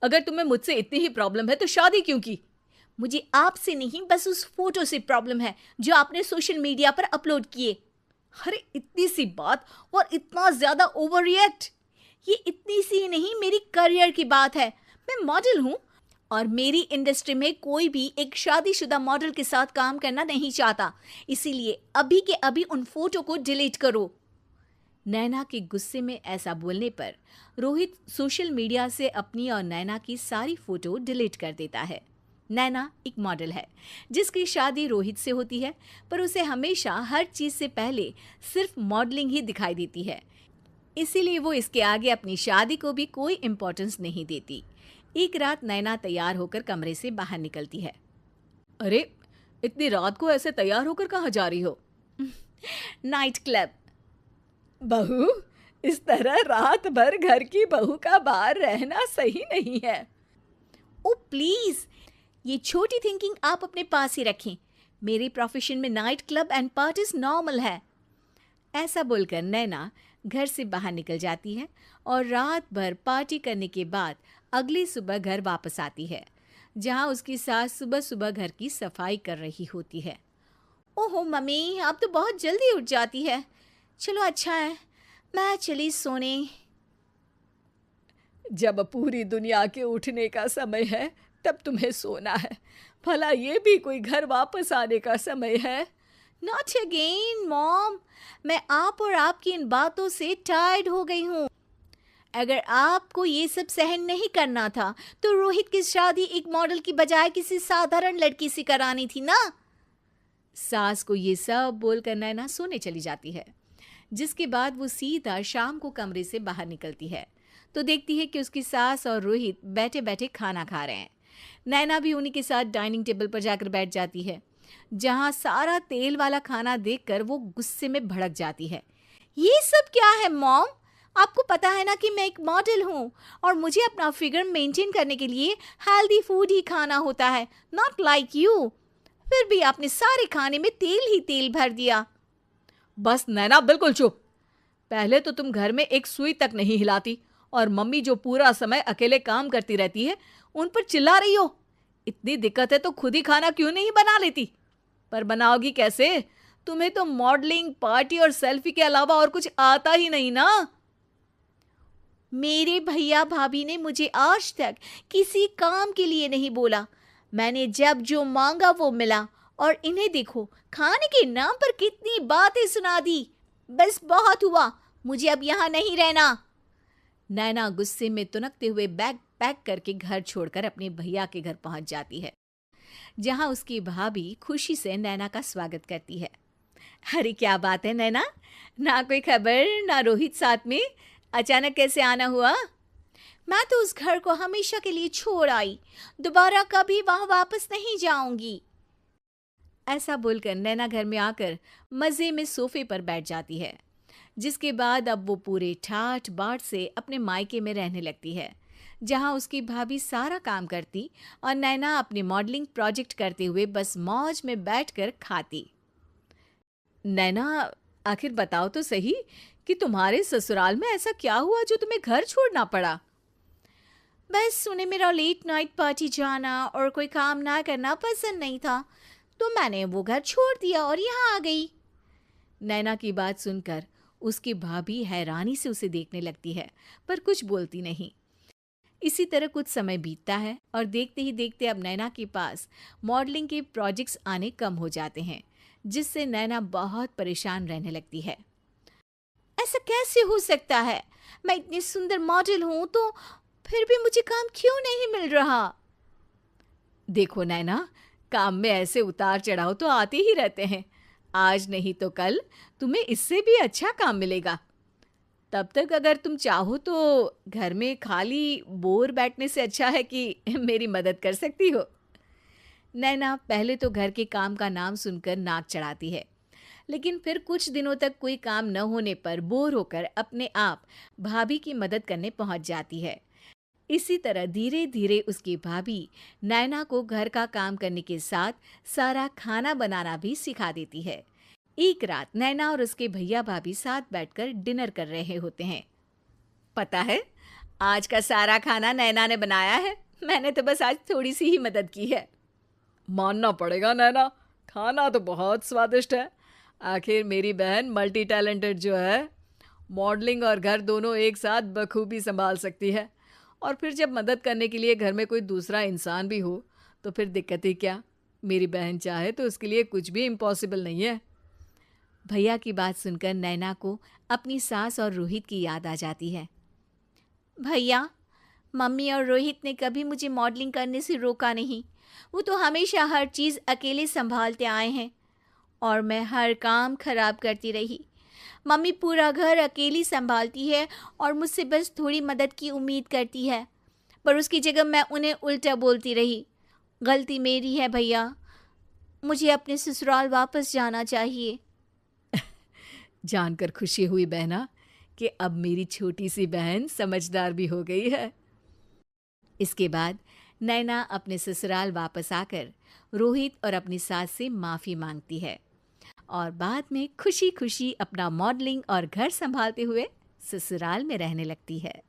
अगर तुम्हें मुझसे इतनी ही प्रॉब्लम है तो शादी क्यों की? मुझे आपसे नहीं, बस उस फोटो से प्रॉब्लम है जो आपने सोशल मीडिया पर अपलोड किए। अरे इतनी सी बात और इतना ज्यादा ओवर रिएक्ट? ये इतनी सी नहीं, मेरी करियर की बात है। मैं मॉडल हूँ और मेरी इंडस्ट्री में कोई भी एक शादीशुदा मॉडल के साथ काम करना नहीं चाहता। इसीलिए अभी के अभी उन फोटो को डिलीट करो। नैना के गुस्से में ऐसा बोलने पर रोहित सोशल मीडिया से अपनी और नैना की सारी फोटो डिलीट कर देता है। नैना एक मॉडल है जिसकी शादी रोहित से होती है, पर उसे हमेशा हर चीज से पहले सिर्फ मॉडलिंग ही दिखाई देती है। इसीलिए वो इसके आगे अपनी शादी को भी कोई इम्पोर्टेंस नहीं देती। एक रात नैना तैयार होकर कमरे से बाहर निकलती है। अरे इतनी रात को ऐसे तैयार होकर कहाँ जा रही हो? Night club. बहू, इस तरह रात भर घर की बहू का बाहर रहना सही नहीं है। ओ प्लीज, ये छोटी थिंकिंग आप अपने पास ही रखें। मेरे प्रोफेशन में night club and parties normal है। ऐसा बोलकर नैना घर से बाहर निकल जाती है और रात भर पार्टी करने के बाद अगली सुबह घर वापस आती है, जहां उसकी सास सुबह सुबह घर की सफाई कर रही होती है। ओहो मम्मी, आप तो बहुत जल्दी उठ जाती है। चलो अच्छा है, मैं चली सोने। जब पूरी दुनिया के उठने का समय है तब तुम्हें सोना है? भला ये भी कोई घर वापस आने का समय है? नॉट अगेन मॉम, मैं आप और आपकी इन बातों से टायर्ड हो गई हूँ। अगर आपको ये सब सहन नहीं करना था तो रोहित की शादी एक मॉडल की बजाय किसी साधारण लड़की से करानी थी ना। सास को ये सब बोलकर नैना सोने चली जाती है, जिसके बाद वो सीधा शाम को कमरे से बाहर निकलती है तो देखती है कि उसकी सास और रोहित बैठे बैठे खाना खा रहे हैं। नैना भी उन्हीं के साथ डाइनिंग टेबल पर जाकर बैठ जाती है, जहां सारा तेल वाला खाना देखकर वो गुस्से में भड़क जाती है। ये सब क्या है मॉम? आपको पता है ना कि मैं एक मॉडल हूँ और मुझे अपना फिगर मेंटेन करने के लिए हेल्दी फूड ही खाना होता है, नॉट लाइक यू। फिर भी आपने सारे खाने में तेल ही तेल भर दिया। बस नैना, बिल्कुल चुप। पहले तो तुम घर में एक सुई तक नहीं हिलाती और मम्मी जो पूरा समय अकेले काम करती रहती है उन पर चिल्ला रही हो। इतनी दिक्कत है तो खुद ही खाना क्यों नहीं बना लेती? पर बनाओगी कैसे? तुम्हें तो मॉडलिंग, पार्टी और सेल्फी के अलावा और कुछ आता ही नहीं ना। मेरे भैया भाभी ने मुझे आज तक किसी काम के लिए नहीं बोला। मैंने जब जो मांगा वो मिला और इन्हें देखो, खाने के नाम पर कितनी बातें सुना दी। बस बहुत हुआ, मुझे अब यहाँ नहीं रहना। नैना गुस्से में तुनकते हुए बैग पैक करके घर छोड़कर अपने भैया के घर पहुंच जाती है, जहां उसकी भाभी खुशी से नैना का स्वागत करती है। अरे क्या बात है नैना, ना कोई खबर ना रोहित साथ में, अचानक कैसे आना हुआ? मैं तो उस घर को हमेशा के लिए छोड़ आई, दोबारा कभी वहां वापस नहीं जाऊंगी। ऐसा बोलकर नैना घर में आकर मजे में सोफे पर बैठ जाती है, जिसके बाद अब वो पूरे ठाठ बाट से अपने मायके में रहने लगती है, जहां उसकी भाभी सारा काम करती और नैना अपने मॉडलिंग प्रोजेक्ट करते हुए बस मौज में बैठकर खाती। नैना, आखिर बताओ तो सही कि तुम्हारे ससुराल में ऐसा क्या हुआ जो तुम्हें घर छोड़ना पड़ा? बस उन्हें मेरा लेट नाइट पार्टी जाना और कोई काम ना करना पसंद नहीं था, तो मैंने वो घर छोड़ दिया और यहाँ आ गई। नैना की बात सुनकर उसकी भाभी हैरानी से उसे देखने लगती है, पर कुछ बोलती नहीं। इसी तरह कुछ समय बीतता है और देखते ही देखते अब नैना के पास मॉडलिंग के प्रोजेक्ट्स आने कम हो जाते हैं, जिससे नैना बहुत परेशान रहने लगती है। ऐसा कैसे हो सकता है? मैं इतनी सुंदर मॉडल हूँ तो फिर भी मुझे काम क्यों नहीं मिल रहा? देखो नैना, काम में ऐसे उतार चढ़ाव तो आते ही रहते हैं। आज नहीं तो कल तुम्हें इससे भी अच्छा काम मिलेगा। तब तक अगर तुम चाहो तो घर में खाली बोर बैठने से अच्छा है कि मेरी मदद कर सकती हो। नैना पहले तो घर के काम का नाम सुनकर नाक चढ़ाती है, लेकिन फिर कुछ दिनों तक कोई काम न होने पर बोर होकर अपने आप भाभी की मदद करने पहुंच जाती है। इसी तरह धीरे धीरे उसकी भाभी नैना को घर का काम करने के साथ सारा खाना बनाना भी सिखा देती है। एक रात नैना और उसके भैया भाभी साथ बैठकर डिनर कर रहे होते हैं। पता है, आज का सारा खाना नैना ने बनाया है, मैंने तो बस आज थोड़ी सी ही मदद की है। मानना पड़ेगा नैना, खाना तो बहुत स्वादिष्ट है। आखिर मेरी बहन मल्टी टैलेंटेड जो है, मॉडलिंग और घर दोनों एक साथ बखूबी संभाल सकती है। और फिर जब मदद करने के लिए घर में कोई दूसरा इंसान भी हो तो फिर दिक्कत ही क्या। मेरी बहन चाहे तो उसके लिए कुछ भी इम्पॉसिबल नहीं है। भैया की बात सुनकर नैना को अपनी सास और रोहित की याद आ जाती है। भैया, मम्मी और रोहित ने कभी मुझे मॉडलिंग करने से रोका नहीं। वो तो हमेशा हर चीज़ अकेले संभालते आए हैं और मैं हर काम खराब करती रही। मम्मी पूरा घर अकेली संभालती है और मुझसे बस थोड़ी मदद की उम्मीद करती है, पर उसकी जगह मैं उन्हें उल्टा बोलती रही। गलती मेरी है भैया, मुझे अपने ससुराल वापस जाना चाहिए। जानकर खुशी हुई बहना कि अब मेरी छोटी सी बहन समझदार भी हो गई है। इसके बाद नैना अपने ससुराल वापस आकर रोहित और अपनी सास से माफ़ी मांगती है और बाद में खुशी खुशी अपना मॉडलिंग और घर संभालते हुए ससुराल में रहने लगती है।